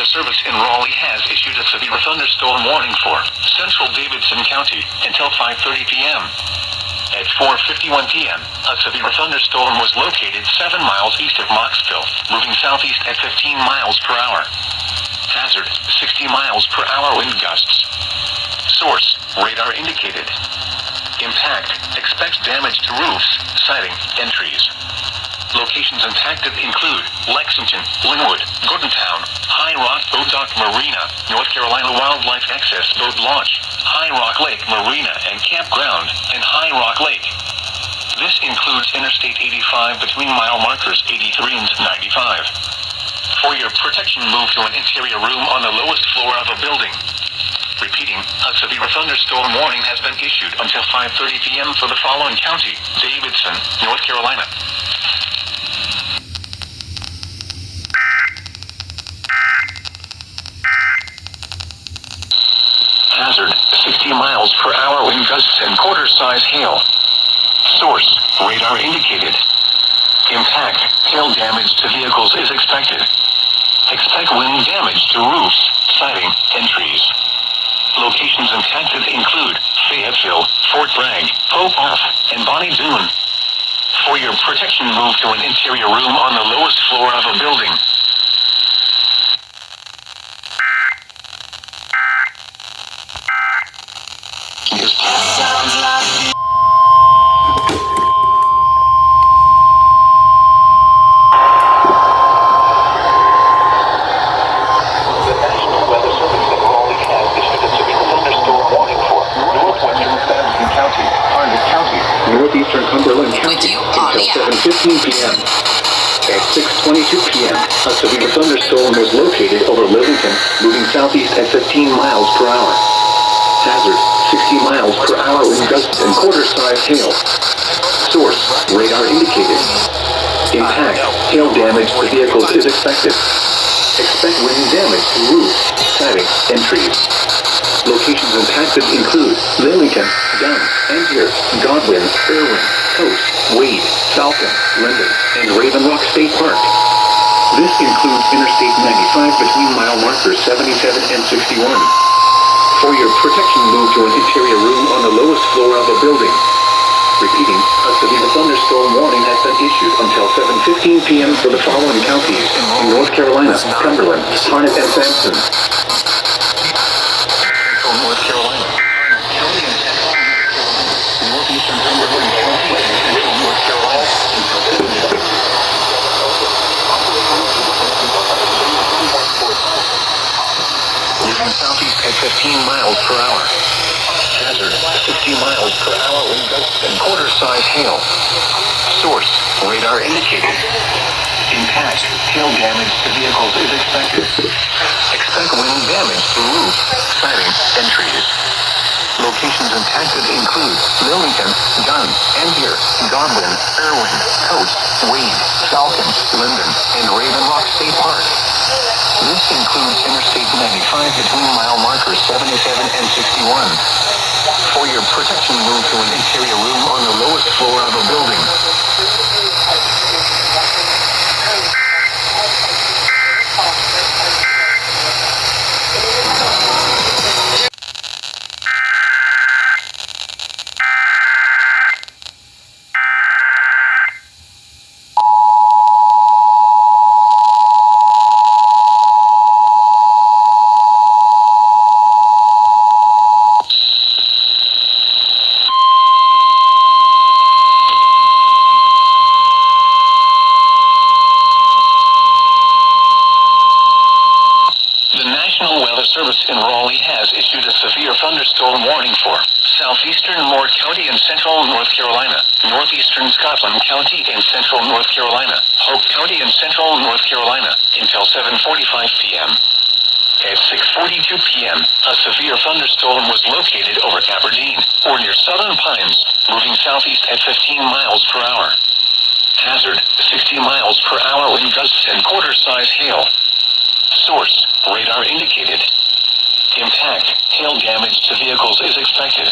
Service in Raleigh has issued a severe thunderstorm warning for central Davidson County until 5:30 p.m. At 4:51 p.m., a severe thunderstorm was located 7 miles east of Knoxville, moving southeast at 15 miles per hour. Hazard, 60 miles per hour wind gusts. Source, radar indicated. Impact, expect damage to roofs, siding, and trees. Locations impacted include Lexington, Linwood, Gordontown, High Rock Boat Dock Marina, North Carolina Wildlife Access Boat Launch, High Rock Lake Marina and Campground, and High Rock Lake. This includes Interstate 85 between mile markers 83 and 95. For your protection, move to an interior room on the lowest floor of a building. Repeating, a severe thunderstorm warning has been issued until 5:30 p.m. for the following county: Davidson, North Carolina. Hazard, 60 miles per hour wind gusts and quarter-size hail. Source, radar indicated. Impact, hail damage to vehicles is expected. Expect wind damage to roofs, siding, and trees. Locations impacted include Fayetteville, Fort Bragg, Pope F, and Bonnie Doon. For your protection, move to an interior room on the lowest floor of a building. Northeastern Cumberland County until 7:15 p.m. At 6:22 p.m., a severe thunderstorm was located over Livingston, moving southeast at 15 miles per hour. Hazard, 60 miles per hour wind gusts and quarter-size hail. Source, radar indicated. Impact, hail damage to vehicles is expected. Expect wind damage to roofs, siding, and trees. Locations impacted include Lillington, Dunn, Angier, Godwin, Irwin, Coast, Wade, Falcon, Linden, and Raven Rock State Park. This includes Interstate 95 between mile markers 77 and 61. For your protection, move to an interior room on the lowest floor of a building. Repeating, a severe thunderstorm warning has been issued until 7:15 p.m. for the following counties in North Carolina: Cumberland, Harnett, and Sampson. North Carolina. County and Central Northeastern Cumberland County and Central North Carolina. Moving southeast at 15 miles per hour. Hazard, 60 miles per hour wind gusts and quarter-size hail. Source, radar indicated. Impact, hail damage to vehicles is expected. Expect wind damage to roofs, siding, and trees. Locations impacted include Lillington, Dunn, Angier, Godwin, Irwin, Coast, Wade, Falcon, Linden, and Raven Rock State Park. This includes Interstate 95 between mile markers 77 and 61. For your protection, move to an interior room on the lowest floor of a building. Service in Raleigh has issued a severe thunderstorm warning for southeastern Moore County and central North Carolina, northeastern Scotland County and central North Carolina, Hope County and central North Carolina, until 7:45 p.m. At 6:42 p.m., a severe thunderstorm was located over Aberdeen, or near Southern Pines, moving southeast at 15 miles per hour. Hazard, 60 miles per hour wind gusts and quarter-size hail. Source, radar indicated. Impact, hail damage to vehicles is expected.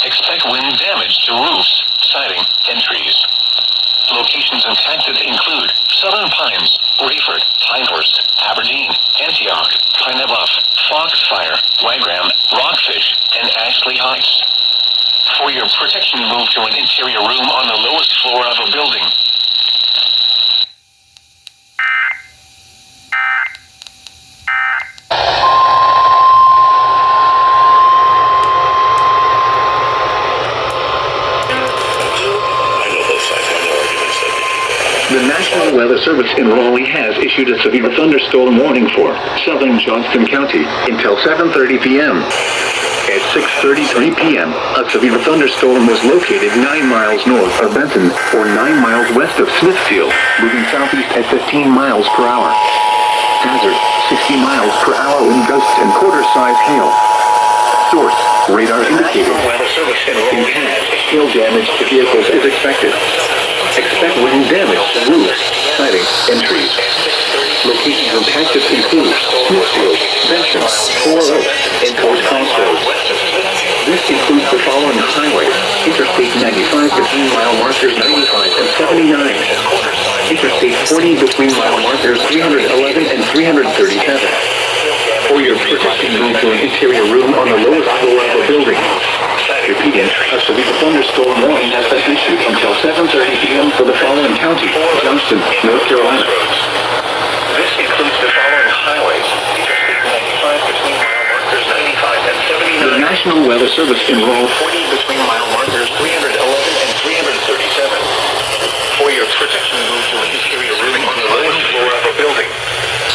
Expect wind damage to roofs, siding, and trees. Locations impacted include Southern Pines, Rayford, Pinehurst, Aberdeen, Antioch, Pinebluff, Foxfire, Wagram, Rockfish, and Ashley Heights. For your protection, move to an interior room on the lowest floor of a building. The National Weather Service in Raleigh has issued a severe thunderstorm warning for southern Johnston County until 7:30 p.m. At 6:33 p.m., a severe thunderstorm was located 9 miles north of Benton or 9 miles west of Smithfield, moving southeast at 15 miles per hour. Hazard, 60 miles per hour wind gusts and quarter-size hail. Source, radar indicated. Weather Service in Impact, hail damage to vehicles is expected. Expect wind damage to roofs, siding, and trees. Locations impacted include Smithfield, Benton, Four Oaks, and Fort Crossroads. This includes the following highways: Interstate 95 between mile markers 95 and 79. Interstate 40 between mile markers 311 and 337. For your protection, move to an interior room on the lowest floor of a building. Repeating, a severe thunderstorm warning has been issued until 7:30 p.m. for the following county: Johnston, North Carolina. This includes the following highways: Interstate 95 between mile markers 95 and 79. The National Weather Service in Raleigh 40 between mile markers 311 and 337. For your protection, move to an interior room on the lowest floor of a building.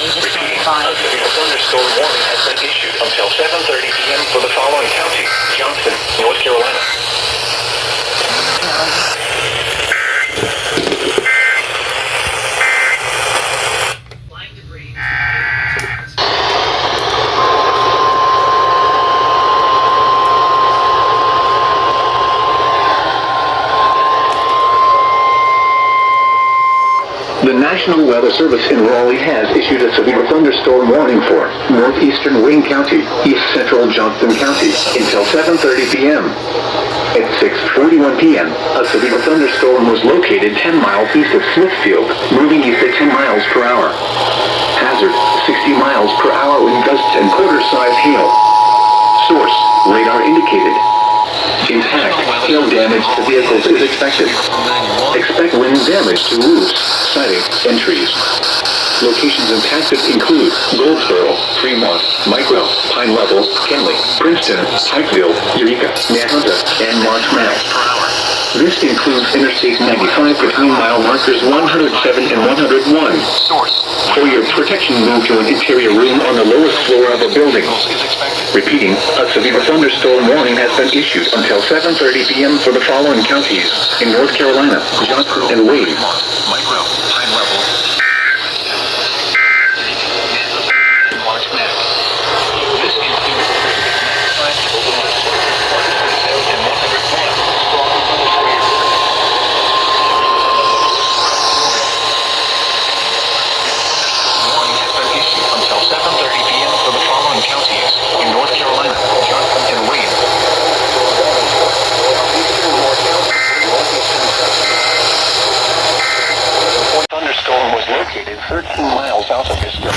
Repeating, a severe thunderstorm warning has been issued until 7:30 p.m. for the following county: Johnston, North Carolina. The National Weather Service in Raleigh has issued a severe thunderstorm warning for northeastern Wayne County, east central Johnston County until 7:30 p.m. At 6:41 p.m., a severe thunderstorm was located 10 miles east of Smithfield, moving east at 10 miles per hour. Hazard, 60 miles per hour wind gusts and quarter-size hail. Source, radar indicated. Impact, hail damage to vehicles is expected. Expect wind damage to roofs, siding, and trees. Locations impacted include Goldsboro, Fremont, Micro, Pine Level, Kenley, Princeton, Pikeville, Eureka, Nahunta, and Marginal. This includes Interstate 95 between mile markers 107 and 101. For your protection, move to an interior room on the lowest floor of a building. Repeating, a severe thunderstorm warning has been issued until 7:30 p.m. for the following counties in North Carolina: Johnston and Wayne. Micro, Pine Level. This includes warning has been issued until 7:30 p.m. for the following counties in North Carolina: Johnston and Wayne. Thunderstorm was located 13 miles south of Biscuit.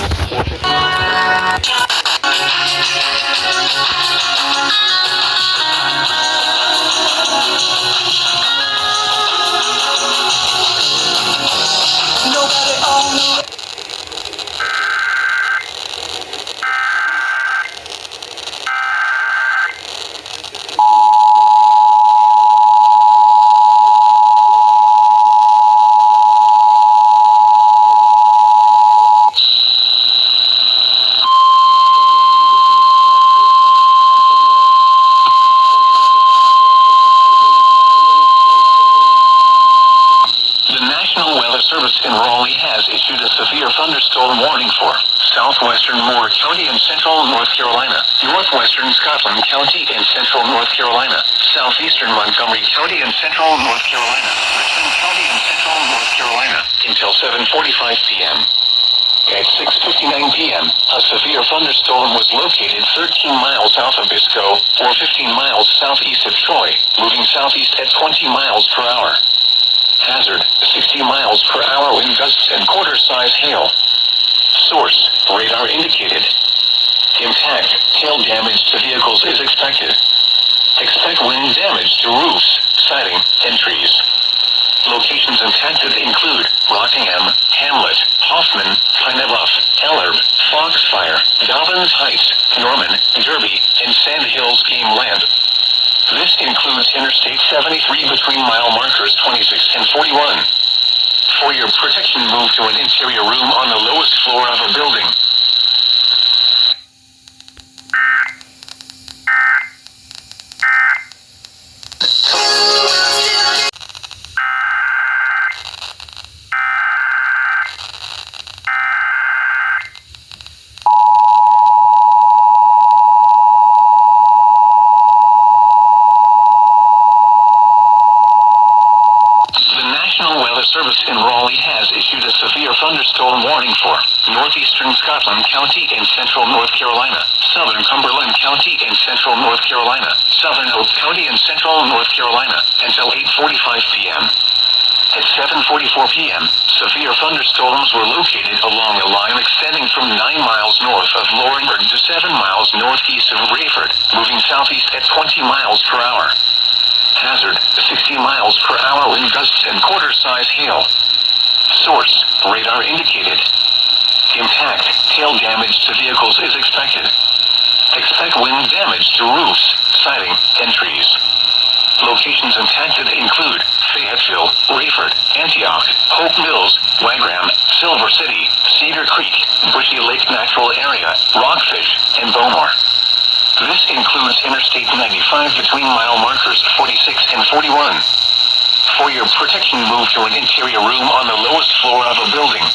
Service in Raleigh has issued a severe thunderstorm warning for southwestern Moore County and central North Carolina, northwestern Scotland County and central North Carolina, southeastern Montgomery County and central North Carolina, Richmond County and central North Carolina, until 7:45 p.m. At 6:59 p.m., a severe thunderstorm was located 13 miles south of Biscoe, or 15 miles southeast of Troy, moving southeast at 20 miles per hour. Hazard, 60 miles per hour wind gusts and quarter-size hail. Source, radar indicated. Impact, hail damage to vehicles is expected. Expect wind damage to roofs, siding, and trees. Locations impacted include Rockingham, Hamlet, Hoffman, Pinebluff, Ellerbe, Foxfire, Dobbins Heights, Norman, Derby, and Sand Hills Game Land. This includes Interstate 73 between mile markers 26 and 41. For your protection, move to an interior room on the lowest floor of a building. Service in Raleigh has issued a severe thunderstorm warning for northeastern Scotland County in central North Carolina, southern Cumberland County in central North Carolina, southern Hope County in central North Carolina, until 8:45 p.m. At 7:44 p.m., severe thunderstorms were located along a line extending from 9 miles north of Laurinburg to 7 miles northeast of Rayford, moving southeast at 20 miles per hour. Hazard, 60 miles per hour wind gusts and quarter-size hail. Source, radar indicated. Impact, hail damage to vehicles is expected. Expect wind damage to roofs, siding, and trees. Locations impacted include Fayetteville, Rayford, Antioch, Hope Mills, Wagram, Silver City, Cedar Creek, Bushy Lake Natural Area, Rockfish, and Bowmore. This includes Interstate 95 between mile markers 46 and 41. For your protection, move to an interior room on the lowest floor of a building.